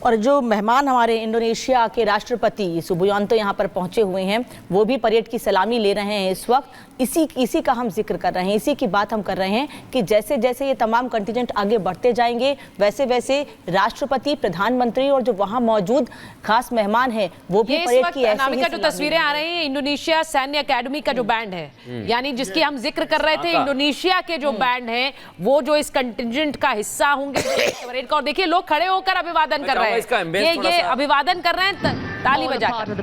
और जो मेहमान हमारे इंडोनेशिया के राष्ट्रपति सुबियांतो यहाँ पर पहुंचे हुए हैं, वो भी परेड की सलामी ले रहे हैं इस वक्त। इसी का हम जिक्र कर रहे हैं, इसी की बात हम कर रहे हैं कि जैसे जैसे ये तमाम कंटिजेंट आगे बढ़ते जाएंगे, वैसे वैसे राष्ट्रपति, प्रधानमंत्री और जो वहाँ मौजूद खास मेहमान हैं वो भी परेड की ऐसे ही जो तस्वीरें आ रही हैं इंडोनेशिया सैन्य अकेडमी का जो बैंड है, यानी जिसकी हम जिक्र कर रहे थे, इंडोनेशिया के जो बैंड हैं वो जो इस कंटिजेंट का हिस्सा होंगे परेड का। और देखिए लोग खड़े होकर अभिवादन कर रहे हैं, ये अभिवादन कर रहे हैं ताली बजाकर।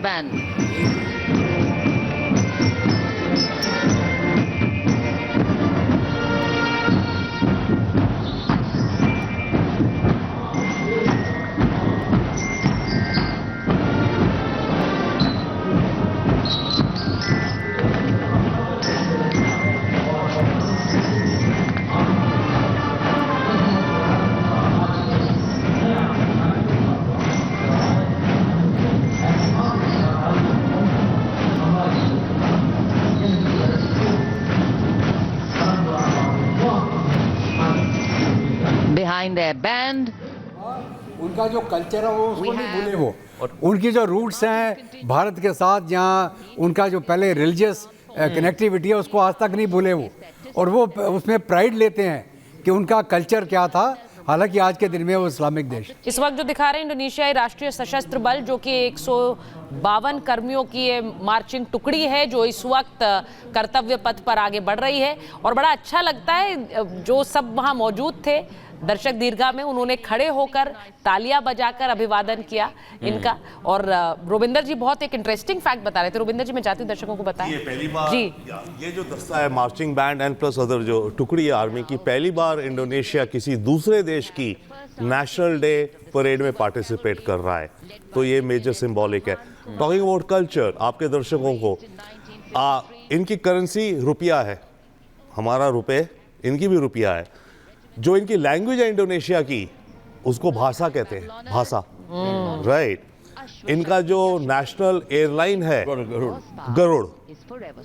Behind their band, उनका जो कल्चर है वो उसको नहीं भूले वो, और उनकी जो रूट्स हैं भारत के साथ, जहाँ उनका जो पहले रिलीजियस कनेक्टिविटी है उसको आज तक नहीं भूले वो, और वो उसमें प्राइड लेते हैं कि उनका कल्चर क्या था, हालांकि आज के दिन में वो इस्लामिक देश। इस वक्त जो दिखा रहे हैं इंडोनेशियाई राष्ट्रीय सशस्त्र बल, जो कि 152 कर्मियों की ये मार्चिंग टुकड़ी है जो इस वक्त कर्तव्य पथ पर आगे बढ़ रही है। और बड़ा अच्छा लगता है जो सब वहाँ मौजूद थे दर्शक दीर्घा में, उन्होंने खड़े होकर तालियां बजाकर अभिवादन किया इनका। और रोबिंदर जी बहुत एक इंटरेस्टिंग फैक्ट बता रहे थे। रोबिंदर जी मैं चाहती हूँ दर्शकों को बताएं। ये पहली बार जी, ये जो दस्ता है marching band and plus other जो टुकड़ी है आर्मी की, पहली बार इंडोनेशिया किसी दूसरे देश की नेशनल डे परेड में पार्टिसिपेट कर रहा है, तो ये मेजर सिंबॉलिक है। टॉकिंग अबाउट कल्चर, आपके दर्शकों को इनकी करेंसी रुपया है, हमारा रुपए, इनकी भी रुपया है। जो इनकी लैंग्वेज है इंडोनेशिया की, उसको भाषा कहते हैं, भाषा, राइट। इनका जो नेशनल एयरलाइन है गरुड़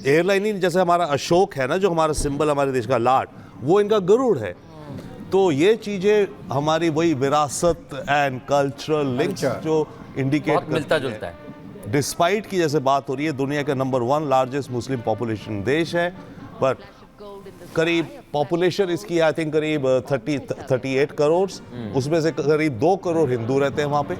एयरलाइन ही, जैसे हमारा अशोक है ना जो हमारा सिंबल, हमारे देश का लाट, वो इनका गरुड़ है। तो ये चीजें हमारी वही विरासत एंड कल्चरल लिंक्स जो इंडिकेट मिलता जुलता है। डिस्पाइट की जैसे बात हो रही है, दुनिया का नंबर 1 लार्जेस्ट मुस्लिम पॉपुलेशन देश है, पर करीब पॉपुलेशन इसकी आई थिंक करीब 38 करोड़, उसमें से करीब 2 करोड़ हिंदू रहते हैं वहाँ पे,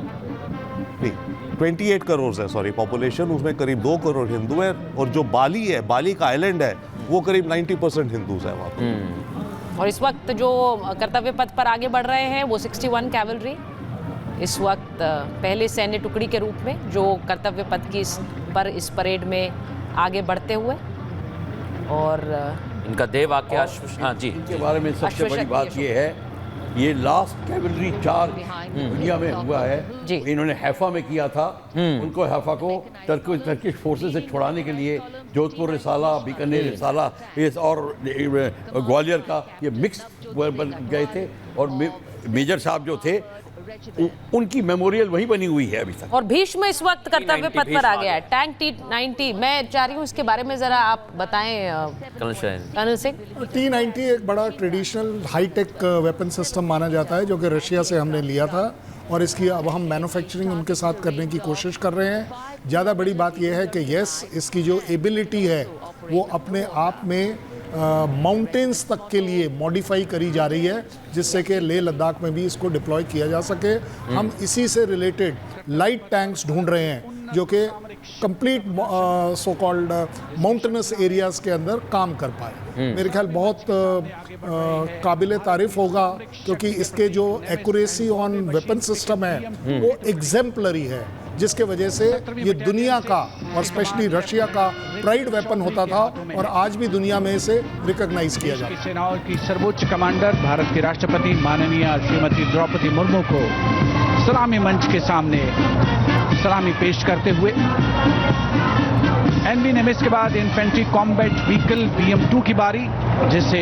नहीं 28 करोड़ है सॉरी पॉपुलेशन, उसमें करीब 2 करोड़ हिंदू है। और जो बाली है, बाली का आइलैंड है, वो करीब 90% हिंदूज है वहाँ पे। और इस वक्त जो कर्तव्य पथ पर आगे बढ़ रहे हैं वो 61 कैवलरी इस वक्त पहले सैन्य टुकड़ी के रूप में जो कर्तव्य पथ की इस परेड में आगे बढ़ते हुए। और इनका देव वाक्य हाँ जी इनके बारे में सबसे बड़ी बात ये है, ये लास्ट कैवलरी चार्ज दुनिया में हुआ है, इन्होंने हैफा में किया था। उनको हैफा को टर्किश फोर्सेस से छुड़ाने के लिए जोधपुर रिसाला, बीकानेर रिसाला और ग्वालियर का ये मिक्स बन गए थे, और मेजर साहब जो थे उनकी मेमोरियल वही बनी हुई है अभी तक। और भीष्म इस वक्त कर्तव्य पथ पर आ गया है, टैंक T90। मैं चाह रही हूँ इसके बारे में जरा आप बताएं कर्नल सिंह। T90 एक बड़ा ट्रेडिशनल हाईटेक वेपन सिस्टम माना जाता है जो कि रशिया से हमने लिया था, और इसकी अब हम मैन्युफैक्चरिंग उनके साथ करने की कोशिश कर रहे हैं। ज़्यादा बड़ी बात यह है कि यस, इसकी जो एबिलिटी है वो अपने आप में माउंटेन्स तक के लिए मॉडिफाई करी जा रही है, जिससे कि लेह लद्दाख में भी इसको डिप्लॉय किया जा सके। हम इसी से रिलेटेड लाइट टैंक्स ढूंढ रहे हैं जो कि complete so called mountainous areas के अंदर काम कर पाए। मेरे ख्याल बहुत काबिल तारीफ होगा, क्योंकि इसके जो एक्यूरेसी ऑन वेपन सिस्टम है वो एग्जेम्पलरी है, जिसके वजह से ये दुनिया का और स्पेशली रशिया का प्राइड वेपन होता था, और आज भी दुनिया में इसे रिकॉग्नाइज किया जाता है। सेनाओं की सर्वोच्च कमांडर भारत के राष्ट्रपति माननीय श्रीमती द्रौपदी मुर्मू को सलामी मंच के सामने सलामी पेश करते हुए एनवी निमिष के बाद इन्फेंट्री कॉम्बैट व्हीकल BM-2 की बारी, जिसे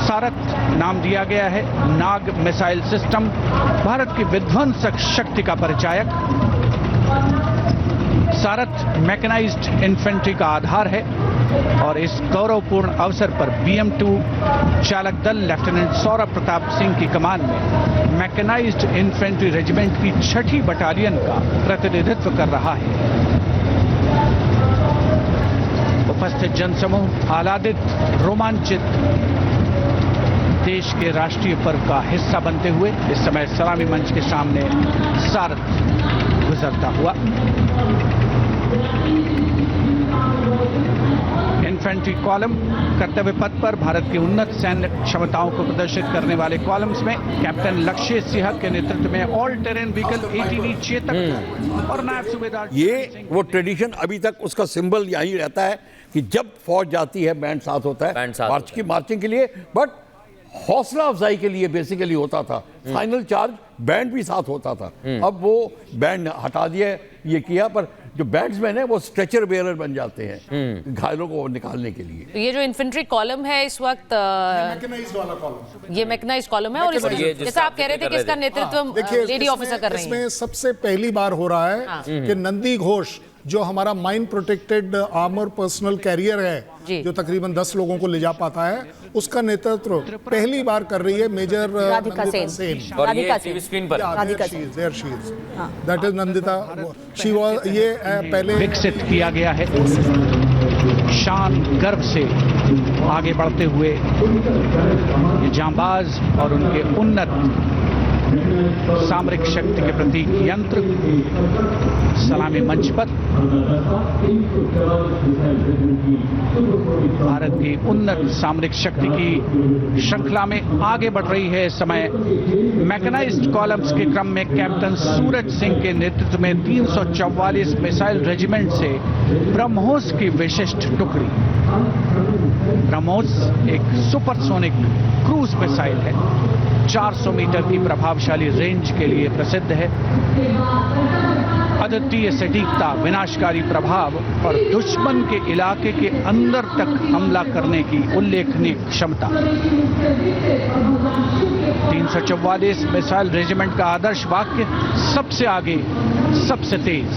सारथ नाम दिया गया है। नाग मिसाइल सिस्टम भारत की विध्वंसक शक्ति का परिचायक। सारथ मैकेनाइज्ड इन्फेंट्री का आधार है और इस गौरवपूर्ण अवसर पर BM-2 चालक दल लेफ्टिनेंट सौरभ प्रताप सिंह की कमान में मैकेनाइज्ड इन्फेंट्री रेजिमेंट की 6ठी बटालियन का प्रतिनिधित्व कर रहा है। उपस्थित जनसमूह आह्लादित, रोमांचित, देश के राष्ट्रीय पर्व का हिस्सा बनते हुए इस समय सलामी मंच के सामने सारथ गुजरता हुआ। इन्फेंट्री कॉलम कर्तव्य पथ पर भारत की उन्नत सैन्य क्षमताओं को प्रदर्शित करने वाले कॉलम्स में कैप्टन लक्ष्य सिंह के नेतृत्व में all terrain vehicle ATV Chetak और नायब सूबेदार ये वो ट्रेडिशन अभी तक उसका सिंबल यही रहता है कि जब फौज जाती है बैंड साथ होता है बैंड साथ मार्च की मार्चिंग के लिए, बट हौसला अफजाई के लिए बेसिकली होता था। फाइनल चार्ज बैंड भी साथ होता था। अब वो बैंड हटा दिया, ये किया, पर जो बैट्समैन है वो स्ट्रेचर बेयरर बन जाते हैं घायलों को निकालने के लिए। तो ये जो इन्फेंट्री कॉलम है इस वक्त ये मैकेनाइज्ड कॉलम है और जैसा आप कह रहे थे कि इसका नेतृत्व लेडी ऑफिसर कर रही हैं। इसमें सबसे पहली बार हो रहा है कि नंदी घोष जो हमारा mine protected armour personnel carrier है जो तकरीबन 10 लोगों को ले जा पाता है, उसका नेतृत्व पहली बार कर रही है मेजर राधिका सेन। और ये टीवी स्क्रीन पर that is Nandita. She was, ये पहले विकसित किया गया है। शान गर्व से आगे बढ़ते हुए ये जांबाज और उनके उन्नत सामरिक शक्ति के प्रतीक यंत्र सलामी मंच पर भारत की उन्नत सामरिक शक्ति की श्रृंखला में आगे बढ़ रही है। इस समय मैकेनाइज्ड कॉलम्स के क्रम में कैप्टन सूरज सिंह के नेतृत्व में 344 मिसाइल रेजिमेंट से ब्रह्मोस की विशिष्ट टुकड़ी। ब्रह्मोस एक सुपरसोनिक क्रूज मिसाइल है, 400 मीटर की प्रभावशाली रेंज के लिए प्रसिद्ध है। अद्वितीय सटीकता, विनाशकारी प्रभाव और दुश्मन के इलाके के अंदर तक हमला करने की उल्लेखनीय क्षमता। 344 मिसाइल रेजिमेंट का आदर्श वाक्य सबसे आगे, सबसे तेज।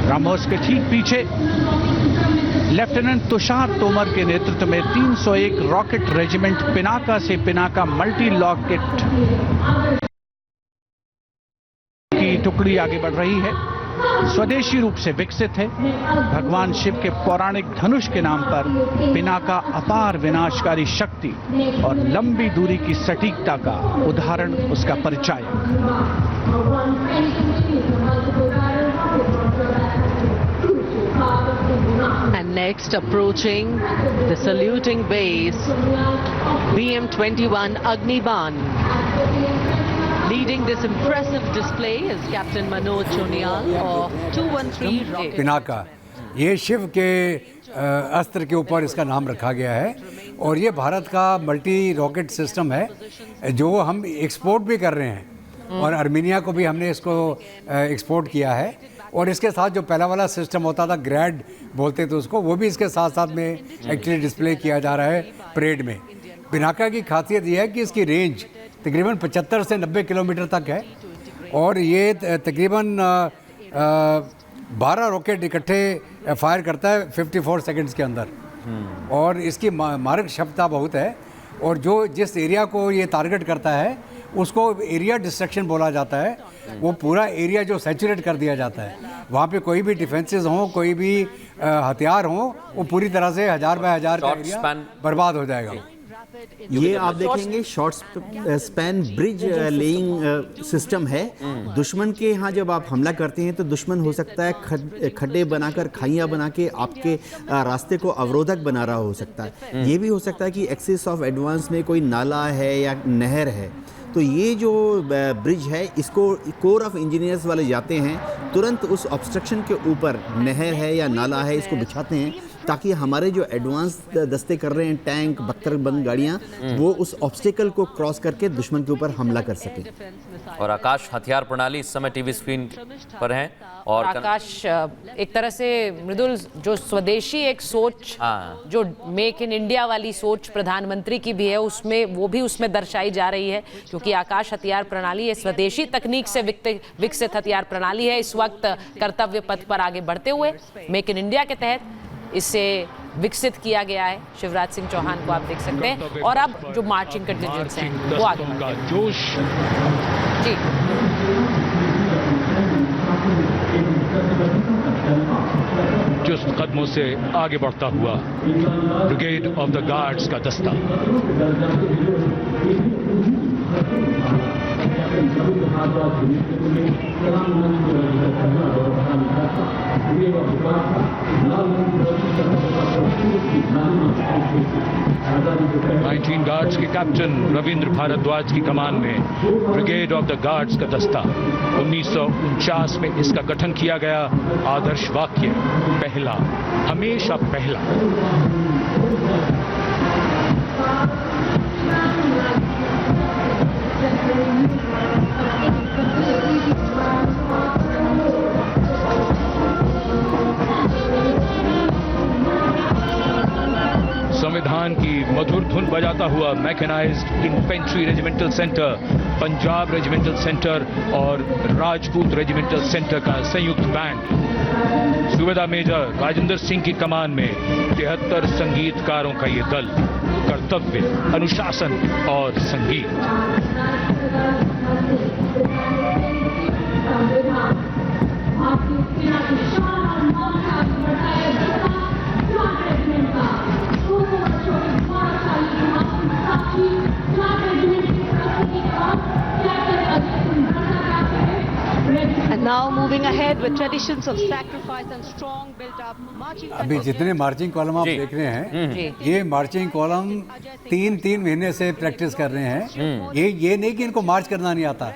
ब्रह्मोस के ठीक पीछे लेफ्टिनेंट तुषार तोमर के नेतृत्व में 301 रॉकेट रेजिमेंट पिनाका से पिनाका मल्टी लॉकेट की टुकड़ी आगे बढ़ रही है। स्वदेशी रूप से विकसित है। भगवान शिव के पौराणिक धनुष के नाम पर पिनाका अपार विनाशकारी शक्ति और लंबी दूरी की सटीकता का उदाहरण उसका परिचायक। And next, approaching the saluting base, BM-21 Agniban. Leading this impressive display is Captain Manoj Chonial of 213 Rocket. Pinaka, ये शिव के अस्त्र के ऊपर इसका नाम रखा गया है और ये भारत का मल्टी रॉकेट सिस्टम है जो हम एक्सपोर्ट भी कर रहे हैं और आर्मीनिया को भी हमने इसको एक्सपोर्ट किया है। और इसके साथ जो पहला वाला सिस्टम होता था, ग्रैड बोलते थे उसको, वो भी इसके साथ साथ में एक्चुअली डिस्प्ले किया जा रहा है परेड में। पिनाका की खासियत ये है कि इसकी रेंज तकरीबन 75 से 90 किलोमीटर तक है और ये तकरीबन 12 रॉकेट इकट्ठे फायर करता है 54 सेकंड्स के अंदर और इसकी मारक क्षमता बहुत है। और जो जिस एरिया को ये टारगेट करता है उसको एरिया डिस्ट्रक्शन बोला जाता है। वो पूरा एरिया जो सैचुरेट कर दिया जाता है, वहाँ पे कोई भी डिफेंसेस हों, कोई भी हथियार हों, वो पूरी तरह से 1000 बाय 1000 का एरिया बर्बाद हो जाएगा। ये आप देखेंगे short span bridge laying system है। दुश्मन के यहाँ जब आप हमला करते हैं तो दुश्मन हो सकता है खड्डे बनाकर, खाइयाँ बना के आपके रास्ते को अवरोधक बना रहा हो सकता है। ये भी हो सकता है कि एक्सिस ऑफ एडवांस में कोई नाला है या नहर है। तो ये जो ब्रिज है इसको कोर ऑफ इंजीनियर्स वाले जाते हैं, तुरंत उस ऑब्स्ट्रक्शन के ऊपर नहर है या नाला है इसको बिछाते हैं ताकि हमारे जो एडवांस दस्ते कर रहे हैं, टैंक, बख्तरबंद गाड़ियाँ, वो उस ऑब्स्टिकल को क्रॉस करके दुश्मन के ऊपर हमला कर सकें। और आकाश हथियार प्रणाली इस समय टीवी स्क्रीन पर है। और आकाश, एक तरह से मृदुल, जो स्वदेशी एक सोच, जो मेक इन इंडिया वाली सोच प्रधानमंत्री की भी है, उसमें वो भी उसमें दर्शाई जा रही है, क्योंकि आकाश हथियार प्रणाली ये स्वदेशी तकनीक से विकसित हथियार प्रणाली है। इस वक्त कर्तव्य पथ पर आगे बढ़ते हुए मेक इन इंडिया के तहत इसे विकसित किया गया है। शिवराज सिंह चौहान को आप देख सकते हैं। और अब जो मार्चिंग कंटिजेंट्स हैं वो आगे बढ़ते हैं। जोश जी, चुस्त कदमों से आगे बढ़ता हुआ ब्रिगेड ऑफ द गार्ड्स का दस्ता। गार्ड्स के कैप्टन रविंद्र भारद्वाज की कमान में ब्रिगेड ऑफ द गार्ड्स का दस्ता। 1949 में इसका गठन किया गया। आदर्श वाक्य पहला, हमेशा पहला। संविधान की मधुर धुन बजाता हुआ mechanised infantry regimental centre, Punjab regimental centre और राजपूत रेजिमेंटल सेंटर का संयुक्त बैंड। सूबेदार मेजर राजेंद्र सिंह की कमान में 73 संगीतकारों का ये दल। कर्तव्य, अनुशासन और संगीत। And now moving ahead with traditions of sacrifice and strong built-up marching. अभी जितने मार्चिंग कॉलम आप देख रहे हैं, ये मार्चिंग कॉलम 3-3 महीने से प्रैक्टिस कर रहे हैं। ये नहीं कि इनको मार्च करना नहीं आता।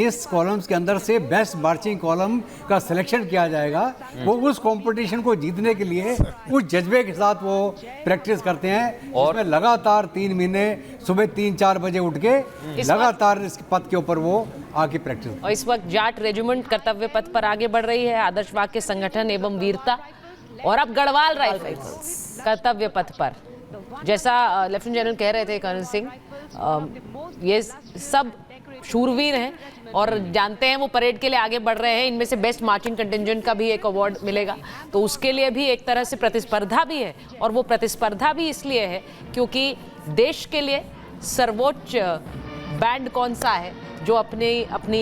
इस कॉलम्स के अंदर से बेस्ट मार्चिंग कॉलम का सिलेक्शन किया जाएगा। वो उस कंपटीशन को जीतने के लिए उस जज्बे के साथ वो प्रैक्टिस करते हैं। और उसमें लगातार 3 महीने सुबह 3-4 बजे उठ के लगातार इस पथ के ऊपर वो आके प्रैक्टिस। और इस वक्त जाट रेजिमेंट कर्तव्य पथ पर आगे बढ़ रही है। आदर्श वाक्य संगठन एवं वीरता। और अब गढ़वाल राइफल्स कर्तव्य पथ पर, जैसा लेफ्टिनेंट जनरल कह रहे थे कर्नल सिंह, ये सब शूरवीर हैं और जानते हैं वो परेड के लिए आगे बढ़ रहे हैं। इनमें से बेस्ट मार्चिंग कंटिंजेंट का भी एक अवार्ड मिलेगा, तो उसके लिए भी एक तरह से प्रतिस्पर्धा भी है। और वो प्रतिस्पर्धा भी इसलिए है क्योंकि देश के लिए सर्वोच्च बैंड कौन सा है जो अपनी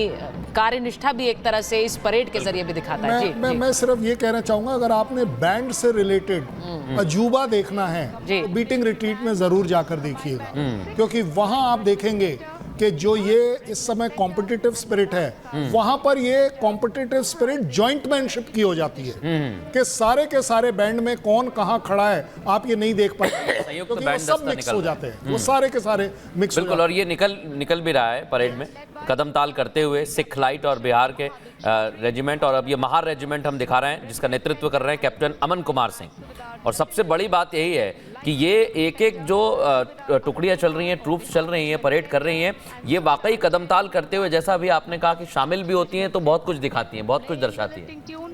कार्यनिष्ठा भी एक तरह से इस परेड के जरिए भी दिखाता है। मैं सिर्फ ये कहना चाहूंगा, अगर आपने बैंड से रिलेटेड अजूबा देखना है तो बीटिंग रिट्रीट में जरूर जाकर देखिएगा, क्योंकि वहां आप देखेंगे कि जो ये इस समय कॉम्पिटिटिव स्पिरिट है, वहां पर ये कॉम्पिटिटिव स्पिरिट जॉइंटमैनशिप की हो जाती है कि सारे के सारे बैंड में कौन कहां खड़ा है आप ये नहीं देख पाते, क्योंकि वो सब मिक्स हो जाते हैं, वो सारे के सारे मिक्स। बिल्कुल, और ये निकल भी रहा है परेड में कदम ताल करते हुए सिख लाइट और बिहार के रेजिमेंट। और अब ये महार रेजिमेंट हम दिखा रहे हैं जिसका नेतृत्व कर रहे हैं कैप्टन अमन कुमार सिंह। और सबसे बड़ी बात यही है कि ये एक जो टुकड़ियां चल रही हैं, ट्रूप्स चल रही हैं, परेड कर रही हैं, ये वाकई कदम ताल करते हुए, जैसा अभी आपने कहा कि शामिल भी होती हैं, तो बहुत कुछ दिखाती हैं, बहुत कुछ दर्शाती हैं।